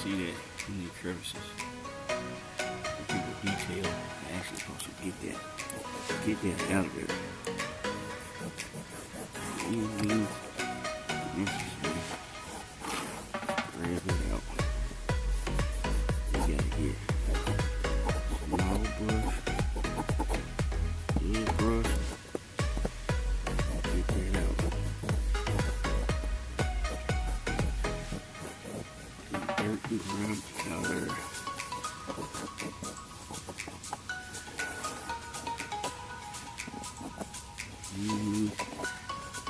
See that? In the crevices. People detail actually supposed to get that out of there. Grab it out. We got it here. Small brush. Big brush. Get that out. Dirt and grime out there.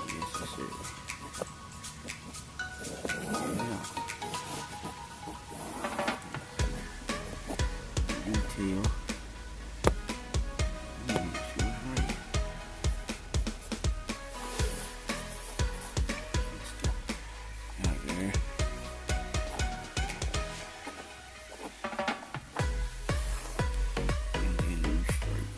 Yes, that's it. Yeah. Detail. Out there. And then you straight.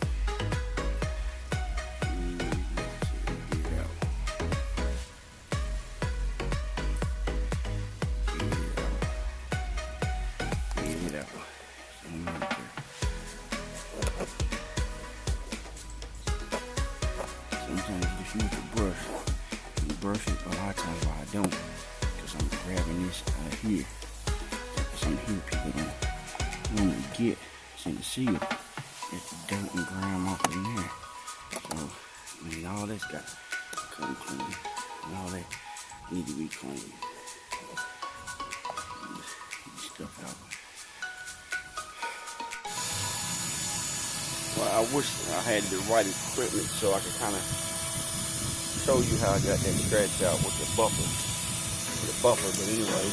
Sometimes you just use the brush. And brush it a lot of times why I don't. Because I'm grabbing this out of here. Some here people don't want to get. It's in the seal. It's the dirt and grime off in there. So, I mean, all that's got to come clean. And all that need to be clean. Get stuff out. Well, I wish I had the right equipment so I could kind of show you how I got that scratch out with the buffer. But anyway,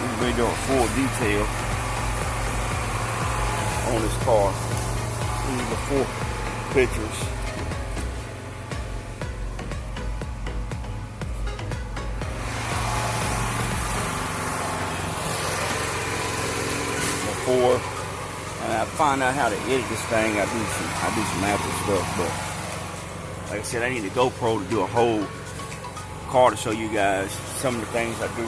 we've been doing full detail on this car. These are the full pictures. Before, and I find out how to edit this thing. I do some Apple stuff, but like I said, I need a GoPro to do a whole car to show you guys some of the things I do.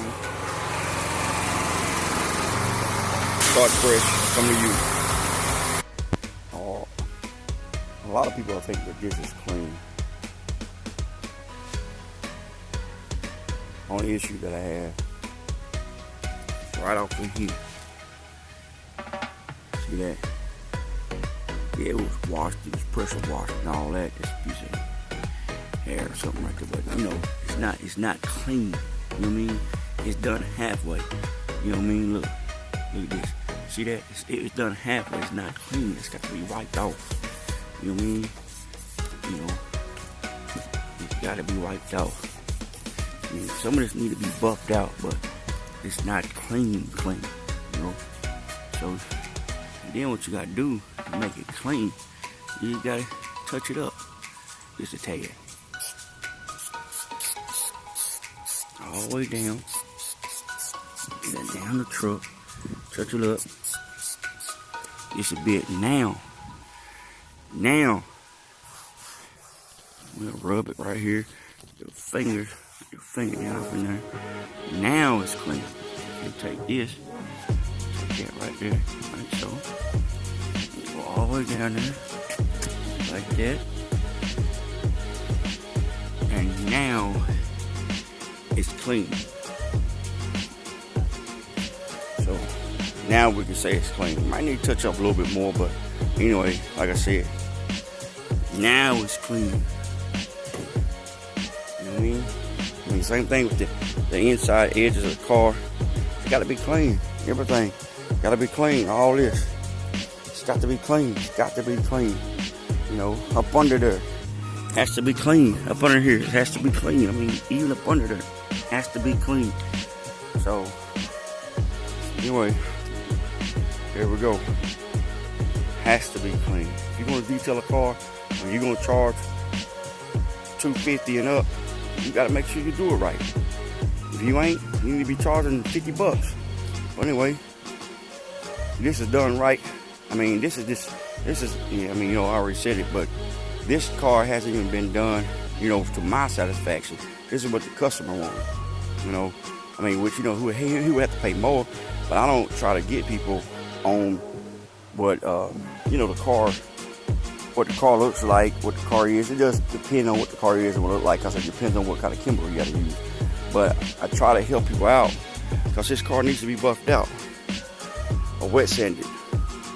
Start fresh, come to you. A lot of people think that this is clean. Only issue that I have is right off in here. See that? Yeah, it was washed, it was pressure washed and all that. This piece of hair or something like that. But you know, it's not clean. You know what I mean? It's done halfway. You know what I mean? Look at this. See that? It's done halfway. It's not clean. It's got to be wiped off. You know what I mean? You know, it's got to be wiped out. I mean, some of this need to be buffed out, but it's not clean, you know? So, and then what you got to do to make it clean, you got to touch it up. Just a tad. All the way down. And then down the truck. Touch it up. Just a bit. Now, we'll rub it right here. Your finger down up in there. Now it's clean. You take this, take that right there, like so. Go all the way down there, like that. And now it's clean. So now we can say it's clean. Might need to touch up a little bit more, but anyway, like I said, now it's clean. You know what I mean? Same thing with the inside edges of the car. It's got to be clean. Everything got to be clean. All this, it's got to be clean. It's got to be clean. You know, up under there has to be clean. Up under here, it has to be clean. I mean, even up under there has to be clean. So anyway, there we go. Has to be clean. If you're gonna detail a car, and you're gonna charge $250 and up, you gotta make sure you do it right. If you ain't, you need to be charging $50. But anyway, this is done right, I mean, this is, yeah, I mean, you know, I already said it, but this car hasn't even been done, you know, to my satisfaction. This is what the customer wanted, you know. I mean, which, you know, he would have to pay more, but I don't try to get people on what, you know, what the car looks like, what the car is. It just depends on what the car is and what it looks like. Because it depends on what kind of chemical you got to use. But I try to help people out because this car needs to be buffed out, or wet sanded,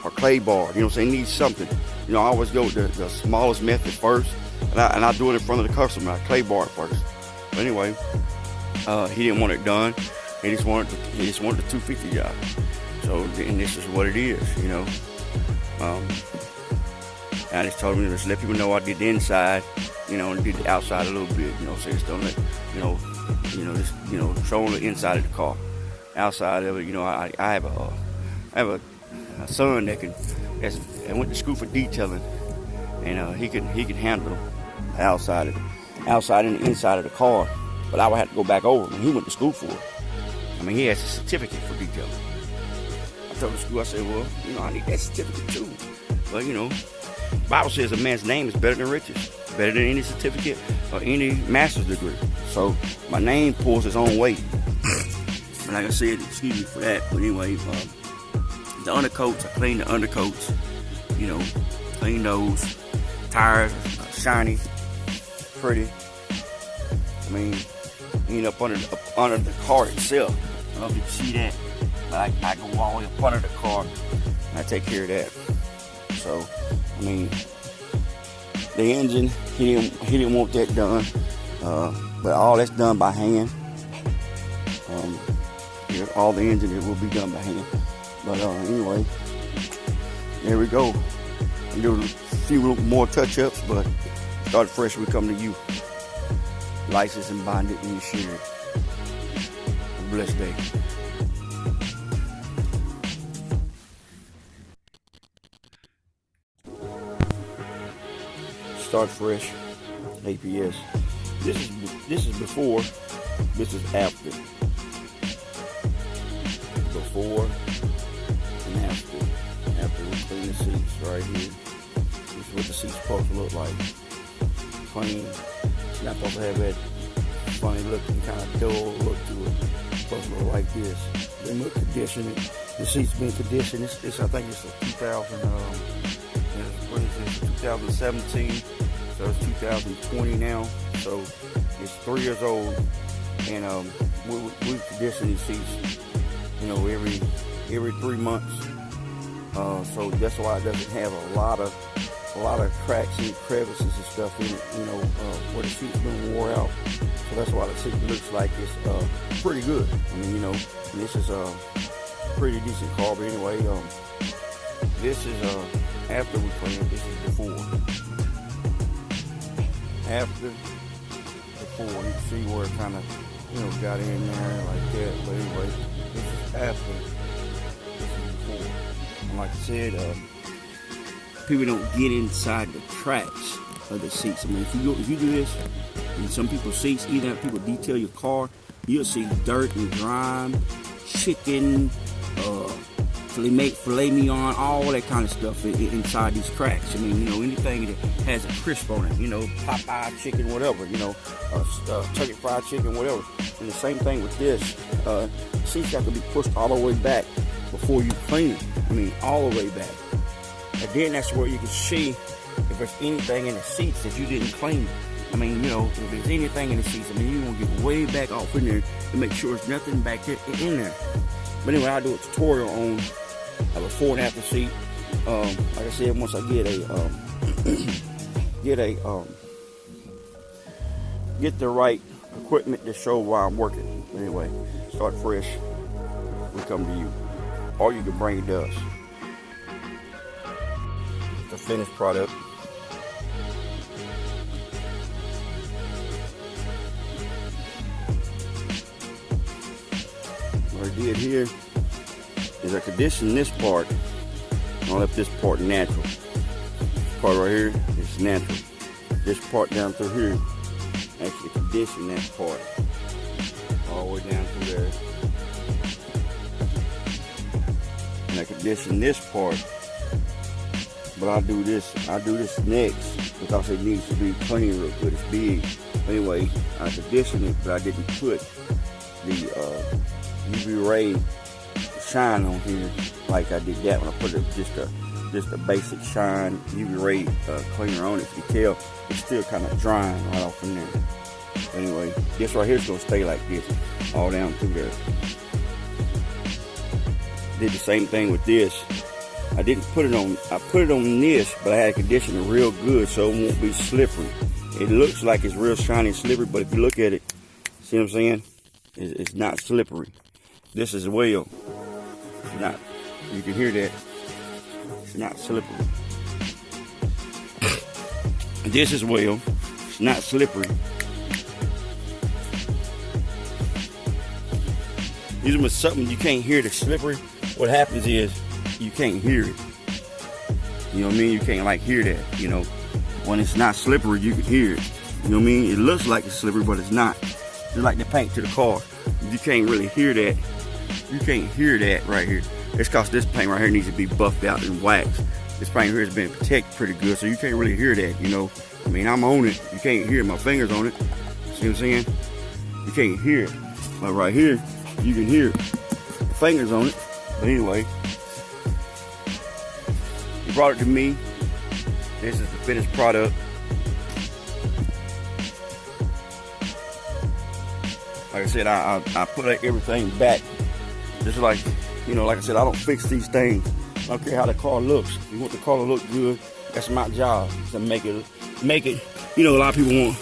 or clay barred. You know what I'm saying? It needs something. You know, I always go with the smallest method first, and I do it in front of the customer. I clay bar it first. But anyway, he didn't want it done. He just wanted the 250 job. So, and this is what it is, you know. I just told him to just let people know I did the inside, you know, and did the outside a little bit, you know. So just don't let, just, show on the inside of the car. Outside of it, you know, I have a son that went to school for detailing, and he can handle the outside and the inside of the car. But I would have to go back over when he went to school for it. I mean, he has a certificate for detailing. I told the school, I said, well, you know, I need that certificate too. But, you know, the Bible says a man's name is better than riches, better than any certificate or any master's degree. So my name pulls its own weight. And like I said, excuse me for that. But anyway, the undercoats, I clean the undercoats, you know, clean those. Tires are shiny, pretty. I mean, end up under the car itself. I don't know if you can see that, but I go all the way up under the car and I take care of that. So, I mean, the engine, he didn't want that done, but all that's done by hand. All the engine, it will be done by hand. But anyway, there we go. And do a few more touch-ups, but start fresh. We come to you, licensed and bonded and insured. Have a blessed day. Start fresh, A.P.S. This is before. This is after. Before and after. After we clean the seats right here. This is what the seat's supposed to look like. Clean. It's not supposed to have that funny looking kind of dull look to it. It's supposed to look like this. Been conditioned. The seat's been conditioned. This I think it's a 2017. So it's 2020 now. So it's 3 years old, and we condition these seats, you know, every 3 months. So that's why it doesn't have a lot of cracks and crevices and stuff in it, you know, where the seat's been wore out. So that's why the seat looks like it's pretty good. I mean, you know, this is a pretty decent car. But anyway, this is after we cleaned. This is before. After, before, you can see where it kind of, you know, got in there like that. But anyway, this is after. This is before. And like I said, people don't get inside the cracks of the seats. I mean, if you do this, in some people's seats, either people detail your car, you'll see dirt and grime, chicken, filet mignon, all that kind of stuff inside these cracks. I mean, you know, anything that has a crisp on it, you know, Popeye chicken, whatever, you know, turkey fried chicken, whatever. And the same thing with this. Seats got to be pushed all the way back before you clean it. I mean, all the way back. And then that's where you can see if there's anything in the seats that you didn't clean. I mean, you know, if there's anything in the seats, I mean, you want to get way back off in there to make sure there's nothing back there in there. But anyway, I'll do a tutorial on a before and after seat. Like I said, once I get the right equipment to show while I'm working. But anyway, start fresh. We come to you, or you can bring it to us. The finished product. What I did here is I conditioned this part. I left this part natural. This part right here is natural. This part down through here, actually conditioned that part all the way down through there. and I condition this part. But I do this next because it needs to be clean real good. It's big. Anyway, I conditioned it, but I didn't put the UV ray shine on here like I did that when I put just a basic shine UV ray cleaner on it. You can tell it's still kind of drying right off in there. Anyway, this right here is gonna stay like this all down through there. Did the same thing with this. I didn't put it on, I put it on this, but I had to condition it real good so it won't be slippery. It looks like it's real shiny and slippery, but if you look at it, see what I'm saying? It's not slippery. This is well. It's not, you can hear that. It's not slippery. This is well. It's not slippery. Usually with something you can't hear the slippery, what happens is you can't hear it. You know what I mean? You can't like hear that, you know. When it's not slippery, you can hear it. You know what I mean? It looks like it's slippery, but it's not. Just like the paint to the car. You can't really hear that. You can't hear that right here. It's because this paint right here needs to be buffed out and waxed. This paint here has been protected pretty good, so you can't really hear that, you know. I mean, I'm on it. You can't hear my fingers on it. See what I'm saying? You can't hear it. But right here, you can hear it. The fingers on it. But anyway, he brought it to me. This is the finished product. Like I said, I put everything back. Just like, you know, like I said, I don't fix these things. I don't care how the car looks. If you want the car to look good, that's my job, to make it, you know, a lot of people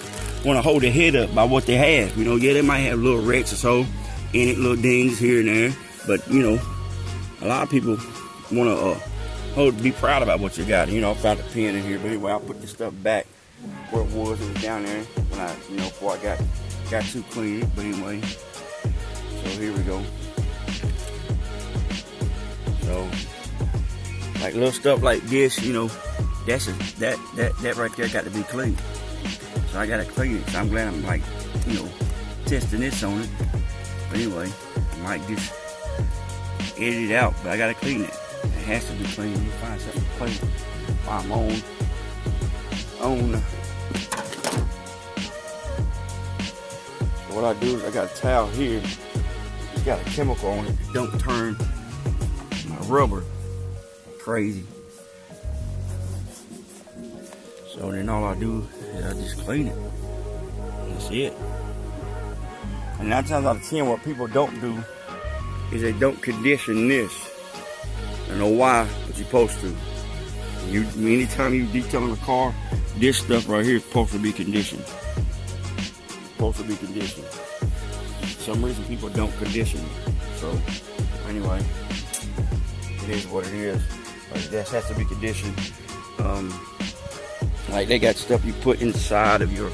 want to hold their head up by what they have. You know, yeah, they might have little wrecks or so in it, little dings here and there. But, you know, a lot of people want to be proud about what you got. You know, I found a pen in here, but anyway, I'll put this stuff back where it was. It was down there when I, you know, before I got too clean. But anyway, so here we go. So, like little stuff like this, you know, that right there got to be clean. So I gotta clean it. So I'm glad I'm like, you know, testing this on it. But anyway, I might just edit it out, but I gotta clean it. It has to be clean. You find something to clean. Find my own. So what I do is I got a towel here. It's got a chemical on it. Don't turn my rubber crazy. So then all I do is I just clean it. That's it. And 9 times out of 10, what people don't do is they don't condition this. I don't know why, but you're supposed to. Anytime you detailing a car, this stuff right here is supposed to be conditioned. Supposed to be conditioned. For some reason people don't condition it. So anyway, it is what it is. Like that has to be conditioned. Like they got stuff you put inside of your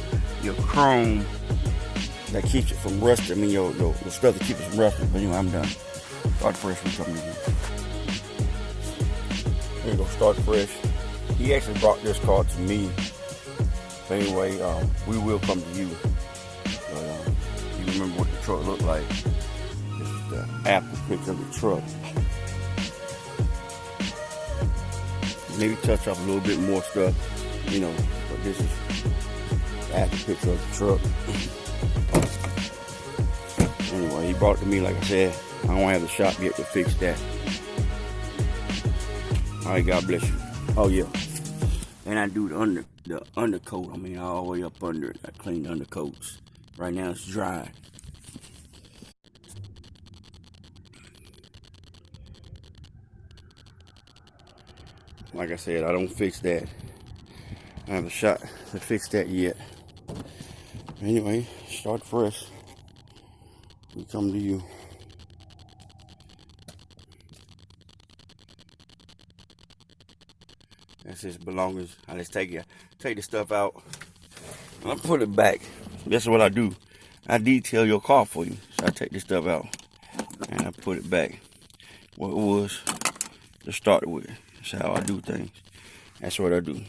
chrome that keeps it from rusting. I mean your stuff that keeps it from rusting. But anyway, I'm done. Start fresh when coming in. Here you go, start fresh. He actually brought this car to me. But anyway, we will come to you. But you remember what the truck looked like. This is the after picture of the truck. Maybe touch up a little bit more stuff, you know, but this is the after picture of the truck. Anyway, he brought it to me, like I said. I don't have the shop yet to fix that. All right, God bless you. Oh yeah, and I do the undercoat. I mean, all the way up under it. I clean the undercoats. Right now it's dry. Like I said, I don't fix that. I have a shot to fix that yet. Anyway, start fresh. We come to you. That's his belongings. I just take the stuff out. I put it back. That's what I do. I detail your car for you. So I take this stuff out and I put it back where it was to start with. That's how I do things. That's what I do.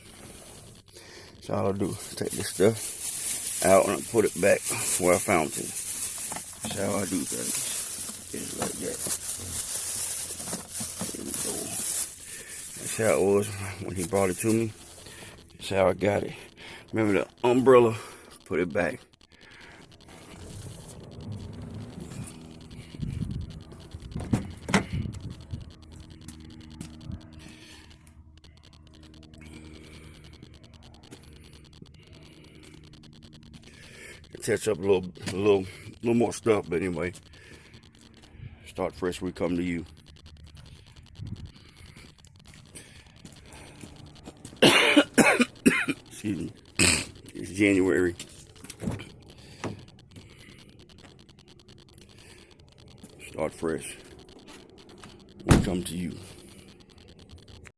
That's all I do. Take this stuff out and I put it back where I found it. That's how I do things. Just like that. There we go. That's how it was when he brought it to me. That's how I got it. Remember the umbrella? Put it back. Touch up a little more stuff, but anyway, start fresh. We come to you. Excuse me. It's January. Start fresh. We come to you.